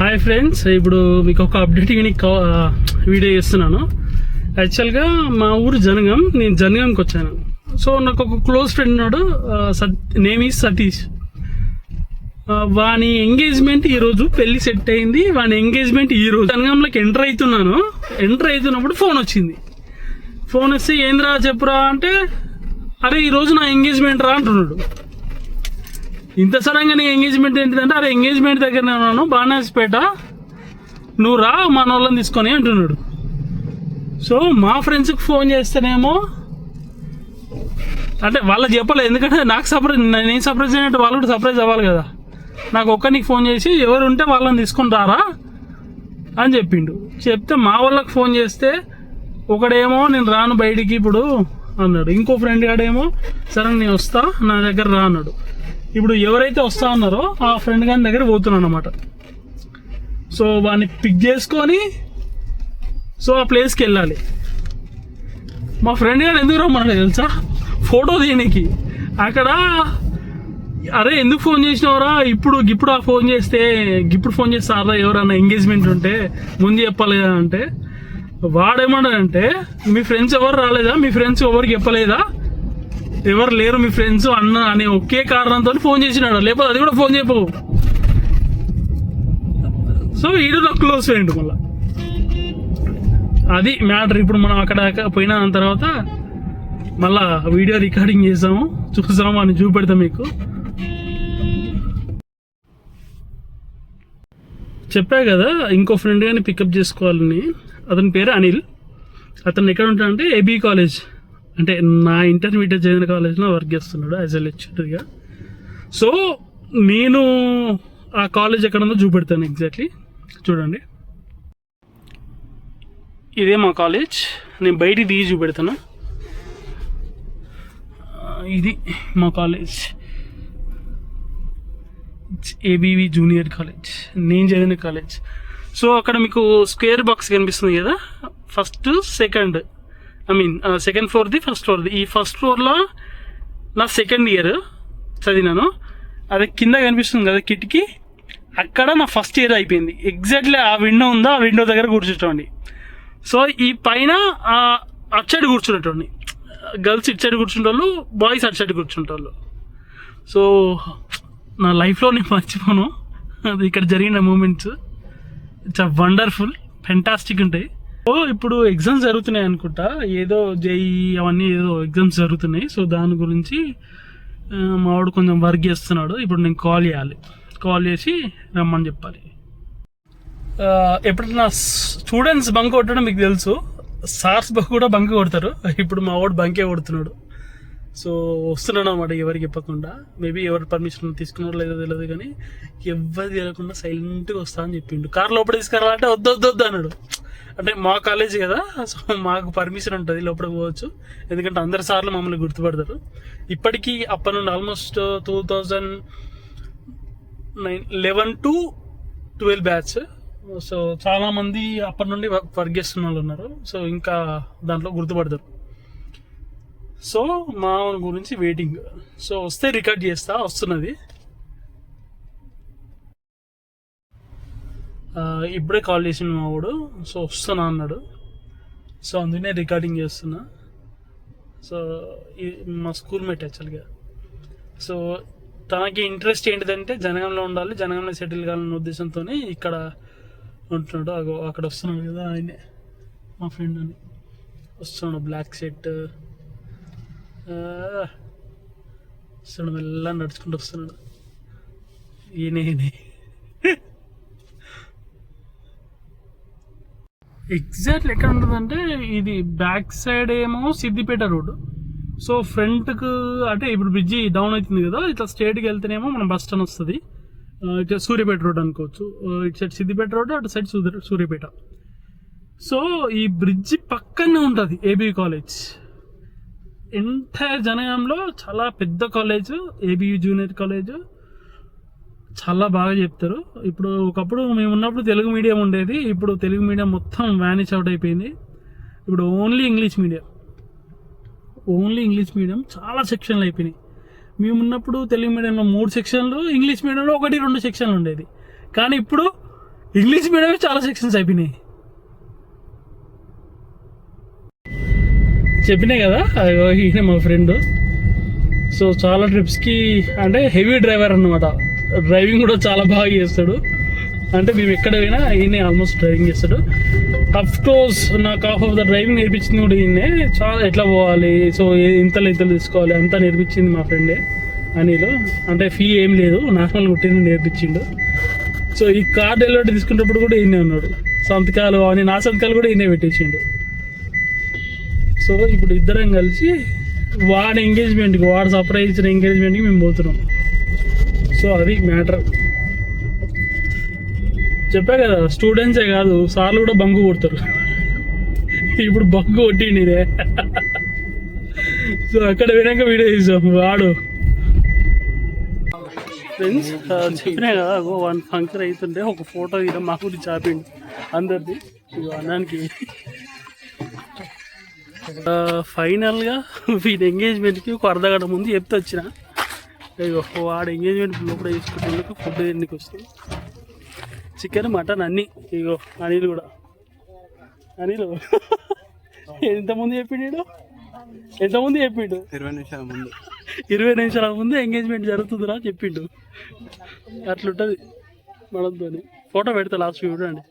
Hi friends, ఇప్పుడు మీకు ఒక అప్డేట్ వీడియో చేస్తున్నాను. యాక్చువల్గా మా ఊరు జనగం, నేను జనగంకి వచ్చాను. సో నాకు ఒక క్లోజ్ ఫ్రెండ్ ఉన్నాడు, నేమ్ ఈజ్ సతీష్. వాని ఎంగేజ్మెంట్ ఈరోజు, పెళ్లి సెట్ అయింది. వాని ఎంగేజ్మెంట్ ఈరోజు. జనగంలోకి ఎంటర్ అవుతున్నప్పుడు ఫోన్ వచ్చింది. ఫోన్ వస్తే ఏంద్రా చెప్పురా అంటే, అరే ఈరోజు నా ఎంగేజ్మెంట్ రా అంటున్నాడు. ఇంత సడన్గా నీ ఎంగేజ్మెంట్ ఏంటిదంటే, అరే ఎంగేజ్మెంట్ దగ్గర ఉన్నాను బాణాసిపేట, నువ్వు రా మన వాళ్ళని తీసుకొని అంటున్నాడు. సో మా ఫ్రెండ్స్కి ఫోన్ చేస్తేనేమో అంటే వాళ్ళకి చెప్పలేదు, ఎందుకంటే నాకు సర్ప్రైజ్, నేను సర్ప్రైజ్ అయినట్టు వాళ్ళు కూడా సర్ప్రైజ్ అవ్వాలి కదా. నాకు ఒక్కరికి ఫోన్ చేసి ఎవరు ఉంటే వాళ్ళని తీసుకొని రారా అని చెప్పిండు. చెప్తే మా వాళ్ళకి ఫోన్ చేస్తే ఒకడేమో నేను రాను బయటికి ఇప్పుడు అన్నాడు. ఇంకో ఫ్రెండ్ గాడేమో సరే నేను వస్తా, నా దగ్గర రా అన్నాడు. ఇప్పుడు ఎవరైతే వస్తా ఉన్నారో ఆ ఫ్రెండ్ గారి దగ్గర పోతున్నాను అనమాట. సో వాడిని పిక్ చేసుకొని సో ఆ ప్లేస్కి వెళ్ళాలి. మా ఫ్రెండ్ గారు ఎందుకు రమ్మన్నాడు తెలుసా, ఫోటో తీయడానికి. అక్కడ అరే ఎందుకు ఫోన్ చేసినవరా, ఇప్పుడు ఆ ఫోన్ చేస్తే ఇప్పుడు ఫోన్ చేస్తారా ఎవరన్నా ఎంగేజ్మెంట్ ఉంటే ముందు చెప్పలేదా అంటే, వాడేమన్నాడంటే మీ ఫ్రెండ్స్ ఎవరు రాలేదా, మీ ఫ్రెండ్స్ ఎవరికి చెప్పలేదా, ఎవరు లేరు మీ ఫ్రెండ్స్ అన్న అనే ఒకే కారణంతో ఫోన్ చేసినాడు. లేకపోతే అది కూడా ఫోన్ చెప్పవు. సో ఈడు నాకు క్లోజ్ ఫ్రెండ్. మళ్ళీ అది మ్యాటర్. ఇప్పుడు మనం అక్కడ పోయిన తర్వాత మళ్ళా వీడియో రికార్డింగ్ చేసాము, చూసాము అని చూపెడతాం మీకు. చెప్పా కదా ఇంకో ఫ్రెండ్ గాని పికప్ చేసుకోవాలని. అతని పేరు అనిల్. అతను ఎక్కడ ఉంటాడంటే ఏబీ కాలేజ్, అంటే నా ఇంటర్మీడియట్ చదివిన కాలేజ్లో వర్క్ చేస్తున్నాడు యాజ్ ఎ లెక్చరర్గా. సో నేను ఆ కాలేజ్ ఎక్కడ ఉందో చూపెడతాను ఎగ్జాక్ట్లీ. చూడండి, ఇదే మా కాలేజ్. నేను బయటికి దిగి చూపెడతాను. ఇది మా కాలేజ్, ఏబీవి జూనియర్ కాలేజ్, నేను చదివిన కాలేజ్. సో అక్కడ మీకు స్క్వేర్ బాక్స్ కనిపిస్తుంది కదా, ఫస్ట్ సెకండ్ సెకండ్ ఫ్లోర్ది, ఫస్ట్ ఫ్లోర్ది. ఈ ఫస్ట్ ఫ్లోర్లో నా సెకండ్ ఇయర్ చదివినాను. అది కింద కనిపిస్తుంది కదా కిటికీ, అక్కడ నా ఫస్ట్ ఇయర్ అయిపోయింది. ఎగ్జాక్ట్లీ ఆ విండో ఉందా, ఆ విండో దగ్గర కూర్చుంటండి. సో ఈ పైన అటు సైడ్ కూర్చునేటోండి, గర్ల్స్ ఇటు సైడ్ కూర్చుంటారు, బాయ్స్ అటు సైడ్ కూర్చుంటారు. సో నా లైఫ్లో నేను మర్చిపోను అది ఇక్కడ జరిగిన మూమెంట్స్. ఇట్స్ వండర్ఫుల్, ఫెంటాస్టిక్ ఉంటాయి. సో ఇప్పుడు ఎగ్జామ్స్ జరుగుతున్నాయి అనుకుంటా, ఏదో జేఈ అవన్నీ ఏదో ఎగ్జామ్స్ జరుగుతున్నాయి. సో దాని గురించి మావాడు కొంచెం వర్క్ చేస్తున్నాడు. ఇప్పుడు నేను కాల్ చేసి రమ్మని చెప్పాలి. ఎప్పుడైనా స్టూడెంట్స్ బంక్ కొట్టడం మీకు తెలుసు, సార్స్ కూడా బంక్ కొడతారు. ఇప్పుడు మా వాడు బంకే కొడుతున్నాడు. సో వస్తున్నాడు అనమాట ఎవరికి చెప్పకుండా. మేబీ ఎవరు పర్మిషన్ తీసుకున్నారో లేదో తెలియదు, కానీ ఎవరు తెలియకుండా సైలెంట్గా వస్తా అని చెప్పిండు. కార్ లోపల తీసుకురాలంటే వద్దు అన్నాడు. అంటే మా కాలేజ్ కదా, సో మాకు పర్మిషన్ ఉంటుంది, లోపలికి పోవచ్చు. ఎందుకంటే అందరి సార్లు మమ్మల్ని గుర్తుపడతారు. ఇప్పటికీ అప్పటి నుండి ఆల్మోస్ట్ 2011 to 12 బ్యాచ్. సో చాలామంది అప్పటి నుండి వర్క్ చేస్తున్న వాళ్ళు ఉన్నారు. సో ఇంకా దాంట్లో గుర్తుపడతారు. సో మా గురించి వెయిటింగ్. సో వస్తే రికార్డ్ చేస్తా, వస్తున్నది. ఇప్పుడే కాల్ చేసిన మా వాడు. సో వస్తున్నా అన్నాడు. సో అందుకనే రికార్డింగ్ చేస్తున్నా. సో మా స్కూల్ మేట్ యాక్చువల్గా. సో తనకి ఇంట్రెస్ట్ ఏంటిదంటే జనగంలో ఉండాలి, జనగంలో సెటిల్ కావాలనే ఉద్దేశంతో ఇక్కడ ఉంటున్నాడు. అక్కడ వస్తున్నాడు కదా ఆయనే మా ఫ్రెండ్ అని వస్తున్నాడు. బ్లాక్ షర్ట్ వస్తున్నాడు, మెల్లగా నడుచుకుంటూ వస్తున్నాడు. ఈయనే ఎగ్జాక్ట్లీ ఎక్కడ ఉంటుందంటే, ఇది బ్యాక్ సైడ్ ఏమో సిద్దిపేట రోడ్. సో ఫ్రంట్కు అంటే ఇప్పుడు బ్రిడ్జి డౌన్ అవుతుంది కదా, ఇట్లా స్ట్రేట్కి వెళ్తేనేమో మన బస్ స్టాండ్ వస్తుంది. ఇట్లా సూర్యాపేట రోడ్ అనుకోవచ్చు. ఇటు సైడ్ సిద్దిపేట రోడ్, అటు సైడ్ సూర్యాపేట. సో ఈ బ్రిడ్జి పక్కనే ఉంటుంది ఏబీ కాలేజ్. ఎంటైర్ జనగాంలో చాలా పెద్ద కాలేజ్ ఏబీ జూనియర్ కాలేజ్. చాలా బాగా చెప్తారు. ఇప్పుడు ఒకప్పుడు మేము ఉన్నప్పుడు తెలుగు మీడియం ఉండేది, ఇప్పుడు తెలుగు మీడియం మొత్తం వ్యానిష్ అవుట్ అయిపోయింది. ఇప్పుడు ఓన్లీ ఇంగ్లీష్ మీడియం చాలా సెక్షన్లు అయిపోయినాయి. మేము ఉన్నప్పుడు తెలుగు మీడియంలో 3 సెక్షన్లు, ఇంగ్లీష్ మీడియంలో 1-2 సెక్షన్లు ఉండేది. కానీ ఇప్పుడు ఇంగ్లీష్ మీడియం చాలా సెక్షన్స్ అయిపోయినాయి. చెప్పినాయి కదా అయ్యో ఈయన మా ఫ్రెండ్. సో చాలా ట్రిప్స్కి అంటే హెవీ డ్రైవర్ అన్నమాట. డ్రైవింగ్ కూడా చాలా బాగా చేస్తాడు. అంటే మేము ఎక్కడ పోయినా ఈయనే ఆల్మోస్ట్ డ్రైవింగ్ చేస్తాడు. అఫ్ కోర్స్ నాకు హాఫ్ ఆఫ్ ద డ్రైవింగ్ నేర్పించింది కూడా ఈయనే. చాలా ఎట్లా పోవాలి, సో ఇంతలు తీసుకోవాలి అంతా నేర్పించింది మా ఫ్రెండే అనిల్. అంటే ఫీ ఏం లేదు, నార్మల్ గుట్టింది నేర్పించిండు. సో ఈ కార్ డెలివరీ తీసుకునేటప్పుడు కూడా ఈయనే ఉన్నాడు. సంతకాలు అని నా సంతకాలు కూడా ఈయనే పెట్టించిండు. సో ఇప్పుడు ఇద్దరం కలిసి వాడి ఎంగేజ్మెంట్కి, వాడు సర్ప్రైజ్ ఇచ్చిన ఎంగేజ్మెంట్కి మేము పోతున్నాం. సో అది మ్యాటర్. చెప్పా కదా స్టూడెంట్సే కాదు సార్లు కూడా బంకు కొడతారు. ఇప్పుడు బంకు కొట్టిండి ఇదే. సో అక్కడ వినాక వీడియో తీసాం. వాడు ఫ్రెండ్స్ చెప్పినా కదా వన్ ఫంక్షన్ అవుతుంటే ఒక ఫోటో తీయడం మా గురించి ఆపిండు అందరిది. ఇక అన్నానికి ఫైనల్గా వీడి ఎంగేజ్మెంట్కి ఒక అర్ధగంట ముందు చెప్తే వచ్చిన. ఇగో వాడు ఎంగేజ్మెంట్ లోపల తీసుకుంటేందుకు ఫుడ్ తిండికి వస్తుంది. చికెన్ మటన్ అన్నీ. ఇగో అనిల్ కూడా. అనిల్ ఎంతమంది చెప్పిండు? ఎంతమంది చెప్పిండు? 20 నిమిషాల ముందు ఎంగేజ్మెంట్ జరుగుతుందిరా చెప్పిండు. అట్లుంటుంది మనతో. ఫోటో పెడతా లాస్ట్ చూడండి.